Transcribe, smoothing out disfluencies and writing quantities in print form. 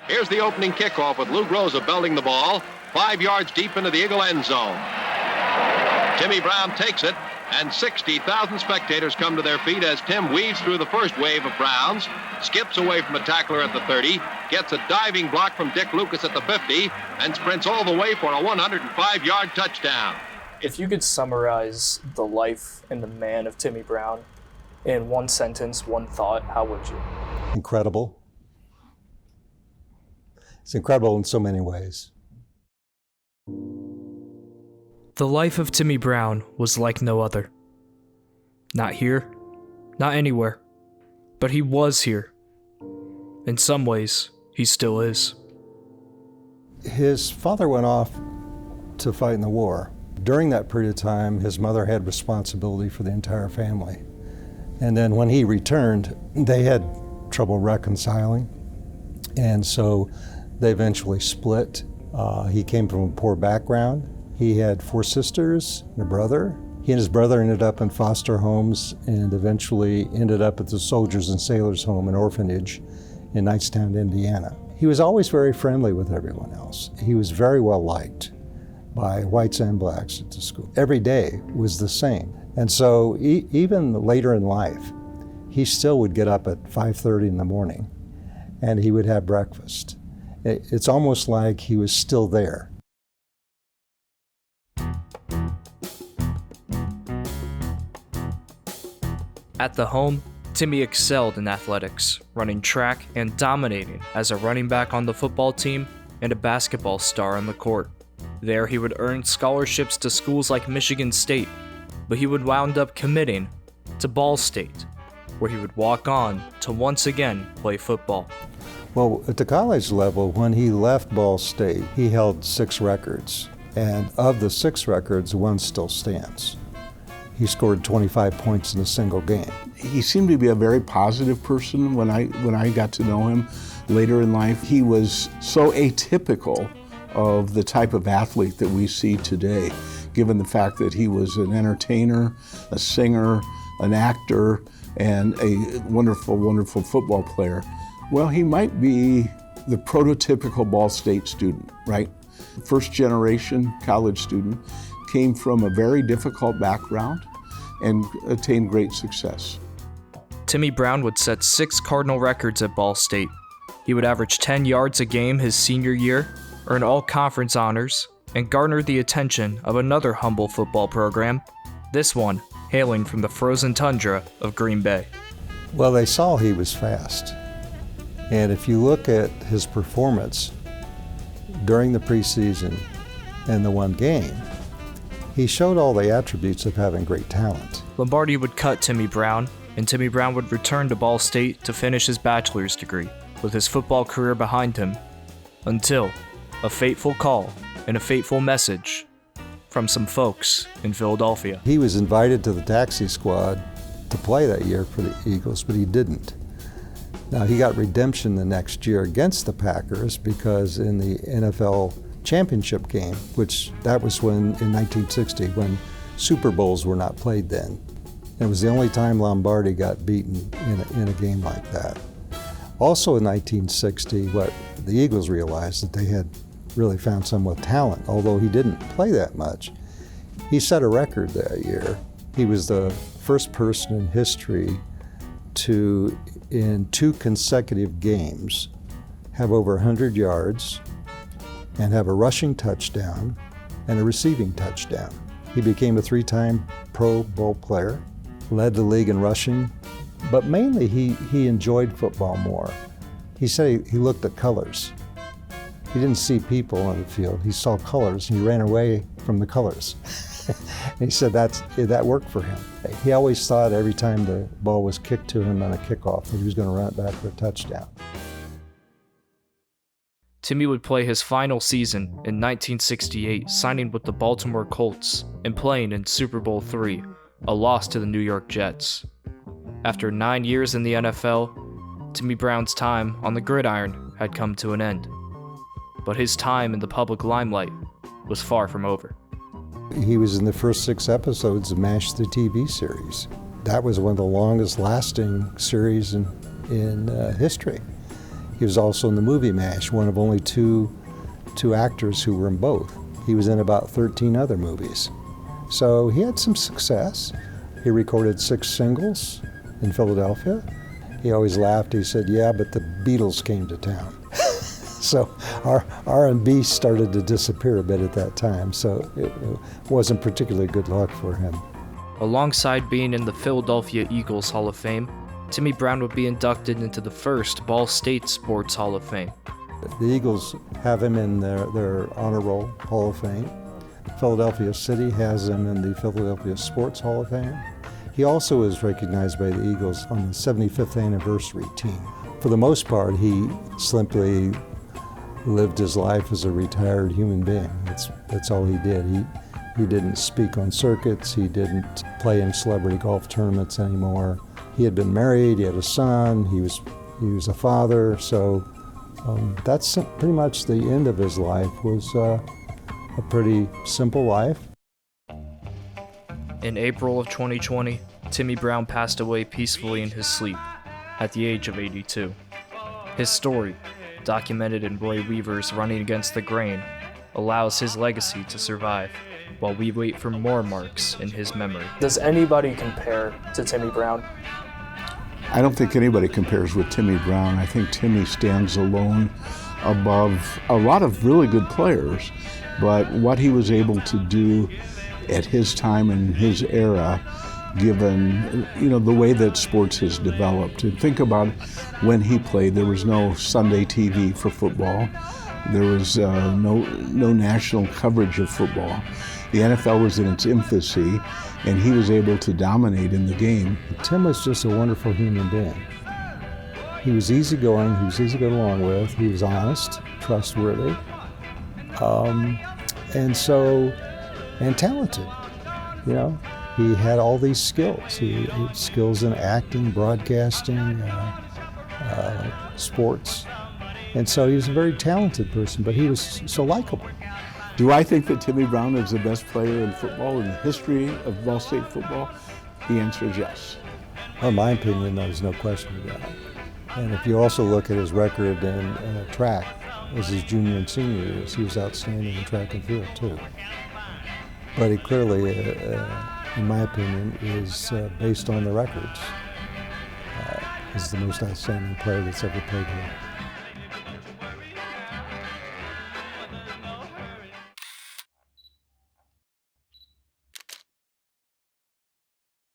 Here's the opening kickoff with Lou Groza belting the ball 5 yards deep into the Eagle end zone. Timmy Brown takes it, and 60,000 spectators come to their feet as Tim weaves through the first wave of Browns, skips away from a tackler at the 30, gets a diving block from Dick Lucas at the 50, and sprints all the way for a 105-yard touchdown. If you could summarize the life and the man of Timmy Brown in one sentence, one thought, how would you? Incredible. It's incredible in so many ways. The life of Timmy Brown was like no other. Not here, not anywhere, but he was here. In some ways, he still is. His father went off to fight in the war. During that period of time, his mother had responsibility for the entire family. And then when he returned, they had trouble reconciling. And so they eventually split. He came from a poor background. He had 4 sisters and a brother. He and his brother ended up in foster homes and eventually ended up at the Soldiers and Sailors Home, an orphanage in Knightstown, Indiana. He was always very friendly with everyone else. He was very well liked by whites and blacks at the school. Every day was the same. And so even later in life, he still would get up at 5:30 in the morning and he would have breakfast. It's almost like he was still there. At the home, Timmy excelled in athletics, running track and dominating as a running back on the football team and a basketball star on the court. There he would earn scholarships to schools like Michigan State, but he would wound up committing to Ball State, where he would walk on to once again play football. Well, at the college level, when he left Ball State, he held 6 records. And of the 6 records, one still stands. He scored 25 points in a single game. He seemed to be a very positive person when I got to know him later in life. He was so atypical of the type of athlete that we see today, given the fact that he was an entertainer, a singer, an actor, and a wonderful, wonderful football player. Well, he might be the prototypical Ball State student, right? First generation college student, came from a very difficult background and attained great success. Timmy Brown would set 6 Cardinal records at Ball State. He would average 10 yards a game his senior year, earn all-conference honors, and garner the attention of another humble football program, this one hailing from the frozen tundra of Green Bay. Well, they saw he was fast. And if you look at his performance during the preseason and the one game, he showed all the attributes of having great talent. Lombardi would cut Timmy Brown, and Timmy Brown would return to Ball State to finish his bachelor's degree, with his football career behind him, until a fateful call and a fateful message from some folks in Philadelphia. He was invited to the taxi squad to play that year for the Eagles, but he didn't. Now, he got redemption the next year against the Packers because in the NFL championship game, which that was when in 1960 when Super Bowls were not played then. It was the only time Lombardi got beaten in a game like that. Also in 1960, what the Eagles realized that they had really found someone with talent, although he didn't play that much. He set a record that year. He was the first person in history to, in 2 consecutive games, have over 100 yards, and have a rushing touchdown and a receiving touchdown. He became a 3-time Pro Bowl player, led the league in rushing, but mainly he enjoyed football more. He said he looked at colors. He didn't see people on the field, he saw colors and he ran away from the colors. And he said that worked for him. He always thought every time the ball was kicked to him on a kickoff that he was going to run it back for a touchdown. Timmy would play his final season in 1968, signing with the Baltimore Colts and playing in Super Bowl III, a loss to the New York Jets. After 9 years in the NFL, Timmy Brown's time on the gridiron had come to an end. But his time in the public limelight was far from over. He was in the first 6 episodes of MASH, the TV series. That was one of the longest lasting series in history. He was also in the movie MASH, one of only two actors who were in both. He was in about 13 other movies. So he had some success. He recorded 6 singles in Philadelphia. He always laughed. He said, yeah, but the Beatles came to town. So our R&B started to disappear a bit at that time, so it wasn't particularly good luck for him. Alongside being in the Philadelphia Eagles Hall of Fame, Timmy Brown would be inducted into the first Ball State Sports Hall of Fame. The Eagles have him in their Honor Roll Hall of Fame. Philadelphia City has him in the Philadelphia Sports Hall of Fame. He also is recognized by the Eagles on the 75th anniversary team. For the most part, he simply lived his life as a retired human being. That's all he did. He didn't speak on circuits. He didn't play in celebrity golf tournaments anymore. He had been married. He had a son. He was a father. So that's pretty much the end of his life. Was a pretty simple life. In April of 2020, Timmy Brown passed away peacefully in his sleep at the age of 82. His story, documented in Roy Weaver's Running Against the Grain, allows his legacy to survive while we wait for more marks in his memory. Does anybody compare to Timmy Brown? I don't think anybody compares with Timmy Brown. I think Timmy stands alone above a lot of really good players, but what he was able to do at his time and his era, given the way that sports has developed. And think about when he played, there was no Sunday TV for football. There was no national coverage of football. The NFL was in its infancy, and he was able to dominate in the game. Tim was just a wonderful human being. He was easygoing, he was easy to get along with, he was honest, trustworthy, and talented. He had all these skills. He had skills in acting, broadcasting, sports. And so he was a very talented person, but he was so likable. Do I think that Timmy Brown is the best player in football in the history of Ball State football? The answer is yes. In my opinion, there's no question about it. And if you also look at his record in track, as his junior and senior years, he was outstanding in track and field too. But he clearly, in my opinion, is based on the records, is the most outstanding player that's ever played here.